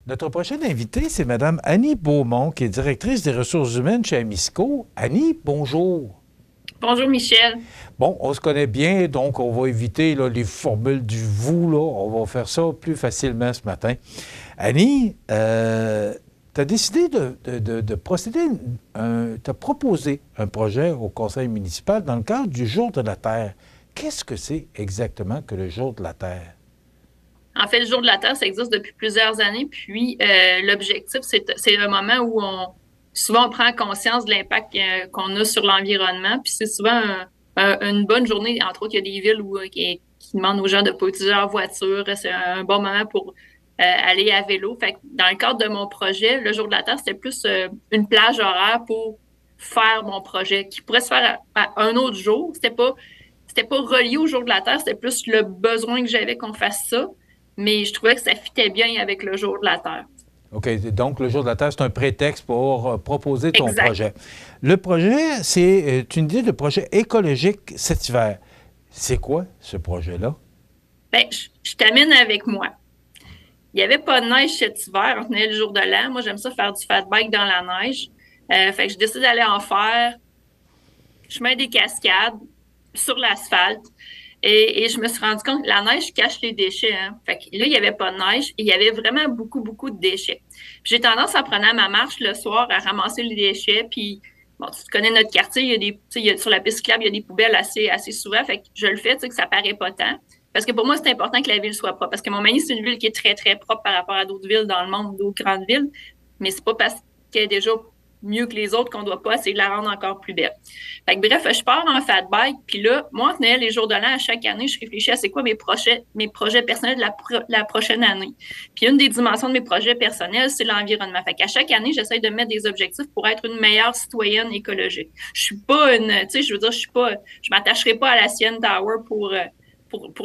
Notre prochaine invitée, c'est Mme Annie Beaumont, qui est directrice des ressources humaines chez Amisco. Annie, bonjour. Bonjour Michel. Bon, on se connaît bien, donc on va éviter là, les formules du vous. Là. On va faire ça plus facilement ce matin. Annie, tu as décidé de procéder, tu as proposé un projet au conseil municipal dans le cadre du Jour de la Terre. Qu'est-ce que c'est exactement que le Jour de la Terre? En fait, le Jour de la Terre, ça existe depuis plusieurs années. Puis l'objectif, c'est un moment où souvent on prend conscience de l'impact qu'on a sur l'environnement. Puis c'est souvent une bonne journée. Entre autres, il y a des villes qui demandent aux gens de ne pas utiliser leur voiture. C'est un bon moment pour aller à vélo. Fait que dans le cadre de mon projet, le Jour de la Terre, c'était plus une plage horaire pour faire mon projet qui pourrait se faire à un autre jour. C'était pas relié au Jour de la Terre, c'était plus le besoin que j'avais qu'on fasse ça. Mais je trouvais que ça fitait bien avec le Jour de la Terre. OK, donc le Jour de la Terre, c'est un prétexte pour proposer ton Exact. projet. Le projet, c'est une idée de projet écologique cet hiver. C'est quoi ce projet-là? Ben, je t'amène avec moi. Il n'y avait pas de neige cet hiver, on tenait le jour de l'an. Moi, j'aime ça faire du fat bike dans la neige. Fait que je décide d'aller en faire. Je mets des cascades sur l'asphalte. Et je me suis rendu compte que la neige cache les déchets. Hein. Fait que là, il n'y avait pas de neige et il y avait vraiment beaucoup, beaucoup de déchets. Puis j'ai tendance, en prenant ma marche le soir, à ramasser les déchets. Puis, bon, tu connais notre quartier, il y a sur la piste cyclable, il y a des poubelles assez souvent. Fait que je le fais, tu sais, que ça paraît pas tant. Parce que pour moi, c'est important que la ville soit propre. Parce que Montmagny, c'est une ville qui est très, très propre par rapport à d'autres villes dans le monde, d'autres grandes villes. Mais c'est pas parce qu'elle est déjà mieux que les autres qu'on doit pas essayer de la rendre encore plus belle. Fait que, bref, je pars en fat bike, puis là, moi, en tenant les jours de l'an, à chaque année, je réfléchis à c'est quoi mes projets personnels de la prochaine année. Puis une des dimensions de mes projets personnels, c'est l'environnement. Fait qu'à chaque année, j'essaie de mettre des objectifs pour être une meilleure citoyenne écologique. Je suis pas tu sais, je veux dire, je m'attacherai pas à la CN Tower pour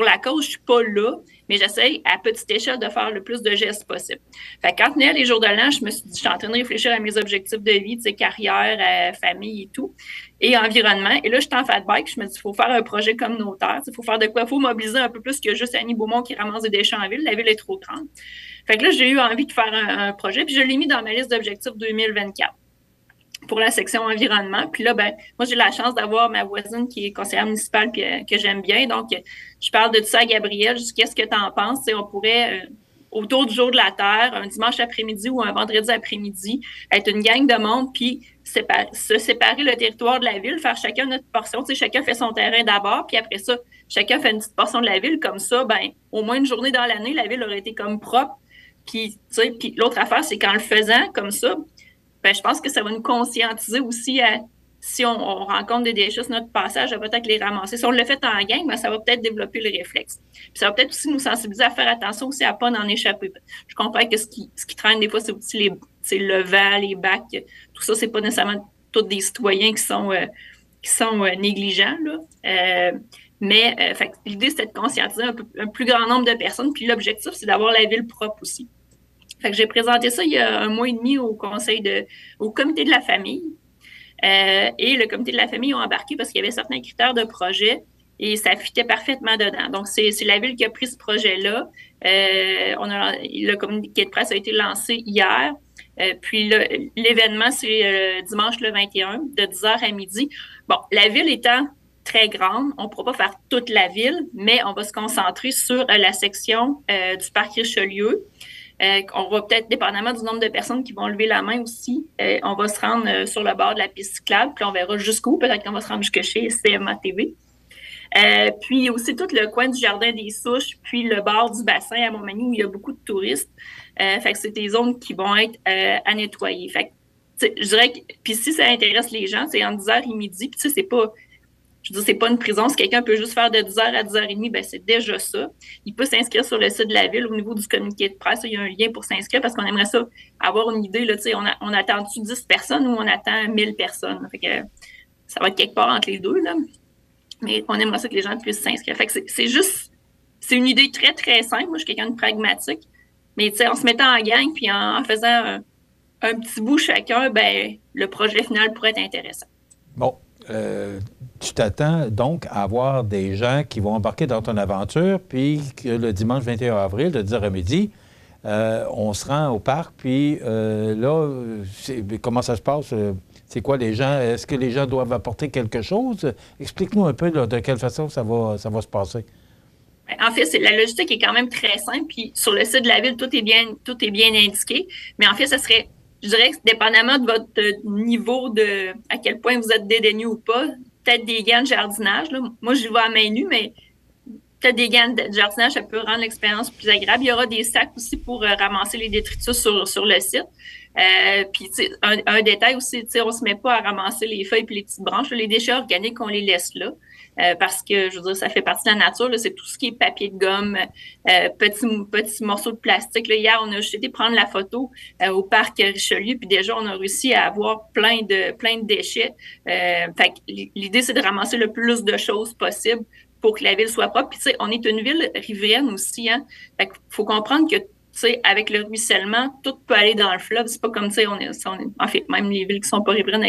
la cause, je suis pas là, mais j'essaie à petite échelle de faire le plus de gestes possible. Fait que quand venait les jours de l'an, je me suis dit, je suis en train de réfléchir à mes objectifs de vie, tu sais, carrière, famille et tout, et environnement. Et là, je suis en fat bike, je me dis, il faut faire un projet communautaire, il faut faire de quoi, il faut mobiliser un peu plus que juste Annie Beaumont qui ramasse des déchets en ville. La ville est trop grande. Fait que là, j'ai eu envie de faire un projet, puis je l'ai mis dans ma liste d'objectifs 2024 pour la section environnement. Puis là, ben, moi, j'ai la chance d'avoir ma voisine qui est conseillère municipale puis que j'aime bien. Donc, je parle de tout ça à Gabrielle. Je dis, qu'est-ce que tu en penses? T'sais, on pourrait, autour du jour de la Terre, un dimanche après-midi ou un vendredi après-midi, être une gang de monde, puis se séparer le territoire de la ville, faire chacun notre portion. T'sais, chacun fait son terrain d'abord, puis après ça, chacun fait une petite portion de la ville. Comme ça, ben, au moins une journée dans l'année, la ville aurait été comme propre. Puis, puis l'autre affaire, c'est qu'en le faisant comme ça, ben, je pense que ça va nous conscientiser aussi à si on rencontre des déchets sur notre passage, à peut-être les ramasser. Si on le fait en gang, ben, ça va peut-être développer le réflexe. Puis ça va peut-être aussi nous sensibiliser à faire attention aussi à ne pas en échapper. Je comprends que ce qui traîne des fois, c'est aussi le vent, les bacs, tout ça, c'est pas nécessairement tous des citoyens qui sont négligents. Là. L'idée, c'est de conscientiser un plus grand nombre de personnes. Puis l'objectif, c'est d'avoir la ville propre aussi. Fait que j'ai présenté ça il y a un mois et demi au comité de la famille. Et le comité de la famille ont embarqué parce qu'il y avait certains critères de projet et ça fitait parfaitement dedans. Donc, c'est la ville qui a pris ce projet-là. Le communiqué de presse a été lancé hier. Puis l'événement, c'est dimanche le 21, de 10h à midi. Bon, la ville étant très grande, on ne pourra pas faire toute la ville, mais on va se concentrer sur la section du parc Richelieu. On va peut-être, dépendamment du nombre de personnes qui vont lever la main aussi, on va se rendre sur le bord de la piste cyclable, puis on verra jusqu'où. Peut-être qu'on va se rendre jusque chez CMA TV. Puis aussi tout le coin du Jardin des Souches, puis le bord du bassin à Montmagny où il y a beaucoup de touristes. Fait que c'est des zones qui vont être à nettoyer. Fait que, je dirais que, puis si ça intéresse les gens, c'est entre 10h et midi, puis tu sais, c'est pas une prison. Si quelqu'un peut juste faire de 10h à 10h30, ben c'est déjà ça. Il peut s'inscrire sur le site de la ville au niveau du communiqué de presse. Il y a un lien pour s'inscrire parce qu'on aimerait ça avoir une idée. Là, on attend-tu 10 personnes ou on attend 1000 personnes? Fait que ça va être quelque part entre les deux. Là. Mais on aimerait ça que les gens puissent s'inscrire. Fait que c'est une idée très, très simple. Moi, je suis quelqu'un de pragmatique. Mais en se mettant en gang puis en faisant un petit bout chacun, ben le projet final pourrait être intéressant. Bon, tu t'attends donc à avoir des gens qui vont embarquer dans ton aventure, puis que le dimanche 21 avril, de 10h à midi, on se rend au parc, puis là, comment ça se passe? C'est quoi les gens? Est-ce que les gens doivent apporter quelque chose? Explique-nous un peu là, de quelle façon ça va se passer. En fait, la logistique est quand même très simple. Puis sur le site de la ville, tout est bien indiqué. Mais en fait, ça serait, je dirais que dépendamment de votre niveau de à quel point vous êtes dédaigneux ou pas, peut-être des gants de jardinage. Là. Moi, je vais à main nue, mais peut-être des gants de jardinage, ça peut rendre l'expérience plus agréable. Il y aura des sacs aussi pour ramasser les détritus sur le site. Puis, un détail aussi, on ne se met pas à ramasser les feuilles et les petites branches. Les déchets organiques, on les laisse là. Parce que, je veux dire, ça fait partie de la nature. Là, c'est tout ce qui est papier de gomme, petits morceaux de plastique. Là, hier, on a juste été prendre la photo au parc Richelieu, puis déjà, on a réussi à avoir plein de déchets. Fait que l'idée, c'est de ramasser le plus de choses possible pour que la ville soit propre. Puis, tu sais, on est une ville riveraine aussi, hein. Fait qu'il faut comprendre que avec le ruissellement, tout peut aller dans le fleuve. C'est pas comme, en fait, même les villes qui sont pas riveraines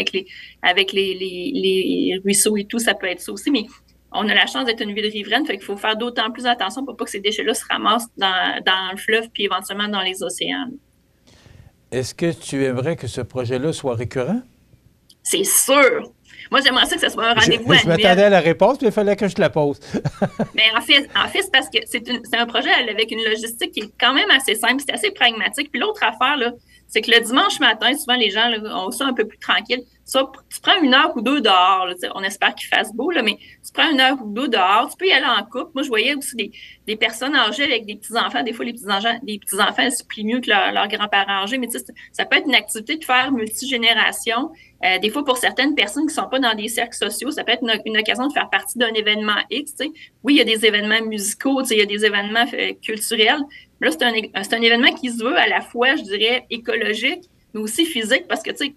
avec les ruisseaux et tout, ça peut être ça aussi. Mais on a la chance d'être une ville riveraine, fait qu'il faut faire d'autant plus attention pour pas que ces déchets-là se ramassent dans le fleuve puis éventuellement dans les océans. Est-ce que tu aimerais que ce projet-là soit récurrent? C'est sûr! Moi, j'aimerais ça que ce soit un rendez-vous annuel. Je m'attendais à la réponse, mais il fallait que je te la pose. Mais en fait, c'est parce que c'est un projet avec une logistique qui est quand même assez simple, c'est assez pragmatique. Puis l'autre affaire, là, c'est que le dimanche matin, souvent, les gens là, ont ça un peu plus tranquille. Ça, tu prends 1 heure ou 2 dehors. Là, on espère qu'il fasse beau, là, mais tu prends 1 heure ou 2 dehors. Tu peux y aller en couple. Moi, je voyais aussi des personnes âgées avec des petits-enfants. Des fois, les petits-enfants se plient mieux que leurs grands-parents âgés. Mais ça peut être une activité de faire multigénération. Des fois, pour certaines personnes qui ne sont pas dans des cercles sociaux, ça peut être une occasion de faire partie d'un événement X. T'sais. Oui, il y a des événements musicaux, il y a des événements culturels. Là, c'est un événement qui se veut à la fois, je dirais, écologique, mais aussi physique, parce que, tu sais,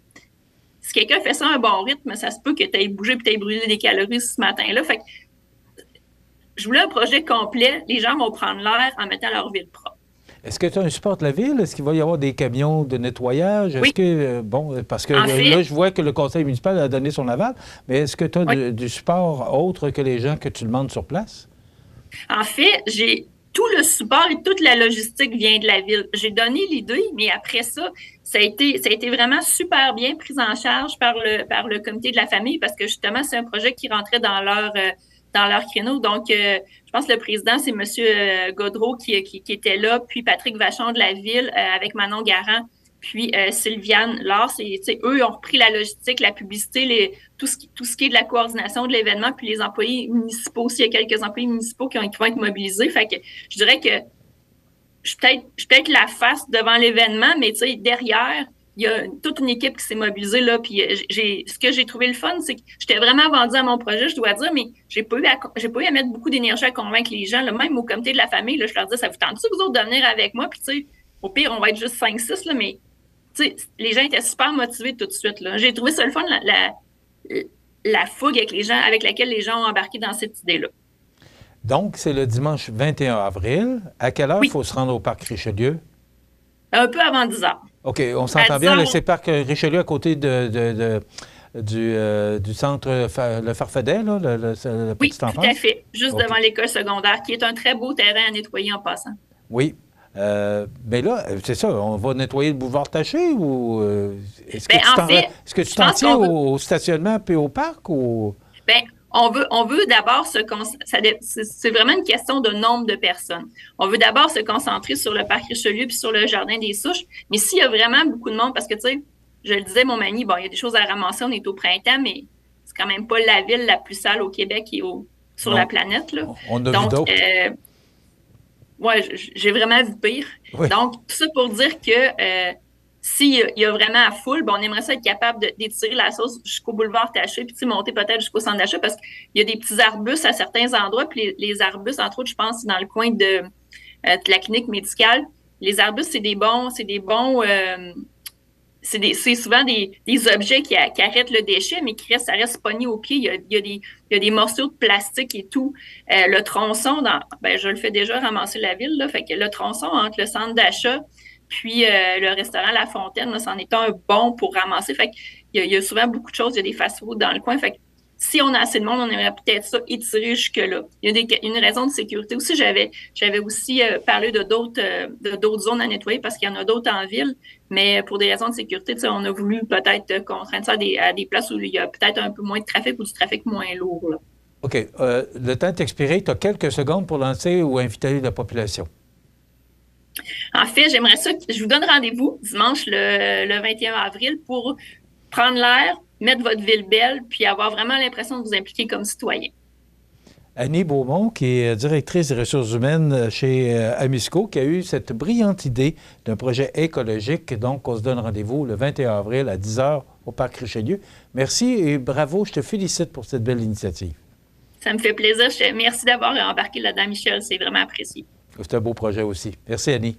si quelqu'un fait ça à un bon rythme, ça se peut que tu aies bougé et tu aies brûlé des calories ce matin-là. Fait que je voulais un projet complet. Les gens vont prendre l'air en mettant leur ville propre. Est-ce que tu as un support de la ville? Est-ce qu'il va y avoir des camions de nettoyage? Oui. Est-ce que, parce que là, je vois que le conseil municipal a donné son aval, mais est-ce que tu as du support autre que les gens que tu demandes sur place? En fait, tout le support et toute la logistique vient de la ville. J'ai donné l'idée, mais après ça, ça a été vraiment super bien pris en charge par le comité de la famille parce que justement, c'est un projet qui rentrait dans leur créneau. Donc, je pense que le président, c'est M. Gaudreau qui était là, puis Patrick Vachon de la ville avec Manon Garand, puis Sylviane Lars. Eux ont repris la logistique, la publicité, tout ce qui est de la coordination de l'événement, puis les employés municipaux aussi. Il y a quelques employés municipaux qui vont être mobilisés. Fait que je dirais que je suis peut-être la face devant l'événement, mais derrière, il y a toute une équipe qui s'est mobilisée là. Puis ce que j'ai trouvé le fun, c'est que j'étais vraiment vendue à mon projet, je dois dire, mais j'ai pas eu à mettre beaucoup d'énergie à convaincre les gens. Là, même au comité de la famille, là, je leur dis, ça vous tente-tu vous autres de venir avec moi? Puis au pire, on va être juste 5-6, là, mais les gens étaient super motivés tout de suite. Là. J'ai trouvé ça le fun, la fougue avec laquelle les gens ont embarqué dans cette idée-là. Donc, c'est le dimanche 21 avril. À quelle heure il faut se rendre au parc Richelieu? Un peu avant 10 heures. OK, on s'entend bien. C'est le parc Richelieu à côté du centre Le Farfadet, là, le petit enfance? Oui, tout à fait. Juste devant l'école secondaire, qui est un très beau terrain à nettoyer en passant. Oui. Mais là, c'est ça, on va nettoyer le boulevard Taché ou est-ce que tu t'en tiens au stationnement puis au parc ou? Bien, on veut d'abord c'est vraiment une question de nombre de personnes. On veut d'abord se concentrer sur le parc Richelieu puis sur le jardin des Souches. Mais s'il y a vraiment beaucoup de monde, parce que tu sais, je le disais, Montmagny, bon, il y a des choses à ramasser, on est au printemps, mais c'est quand même pas la ville la plus sale au Québec et sur la planète, là. On a vu d'autres. Ouais, j'ai vraiment vu pire. Oui. Donc, tout ça pour dire que s'il y a vraiment à foule, on aimerait ça être capable d'étirer la sauce jusqu'au boulevard Taché, puis monter peut-être jusqu'au centre d'achat, parce qu'il y a des petits arbustes à certains endroits, puis les arbustes, entre autres, je pense, c'est dans le coin de la clinique médicale. Les arbustes, c'est souvent des objets qui arrêtent le déchet, mais ça reste pogné au pied. Il y a des morceaux de plastique et tout. Le tronçon, je le fais déjà ramasser la ville, là, fait que le tronçon entre le centre d'achat puis le restaurant La Fontaine, là, c'en est un bon pour ramasser. Fait que il y a souvent beaucoup de choses. Il y a des fast-foods dans le coin. Fait que si on a assez de monde, on aimerait peut-être ça étirer jusque-là. Il y a une raison de sécurité aussi. J'avais aussi parlé de d'autres zones à nettoyer parce qu'il y en a d'autres en ville, mais pour des raisons de sécurité, on a voulu peut-être contraindre ça à des places où il y a peut-être un peu moins de trafic ou du trafic moins lourd, là. OK. Le temps est expiré. Tu as quelques secondes pour lancer ou inviter la population. En fait, j'aimerais ça. Je vous donne rendez-vous dimanche le 21 avril pour prendre l'air, mettre votre ville belle, puis avoir vraiment l'impression de vous impliquer comme citoyen. Annie Beaumont, qui est directrice des ressources humaines chez Amisco, qui a eu cette brillante idée d'un projet écologique. Donc, on se donne rendez-vous le 21 avril à 10h au Parc Richelieu. Merci et bravo. Je te félicite pour cette belle initiative. Ça me fait plaisir. Merci d'avoir embarqué là-dedans, Michel. C'est vraiment apprécié. C'est un beau projet aussi. Merci, Annie.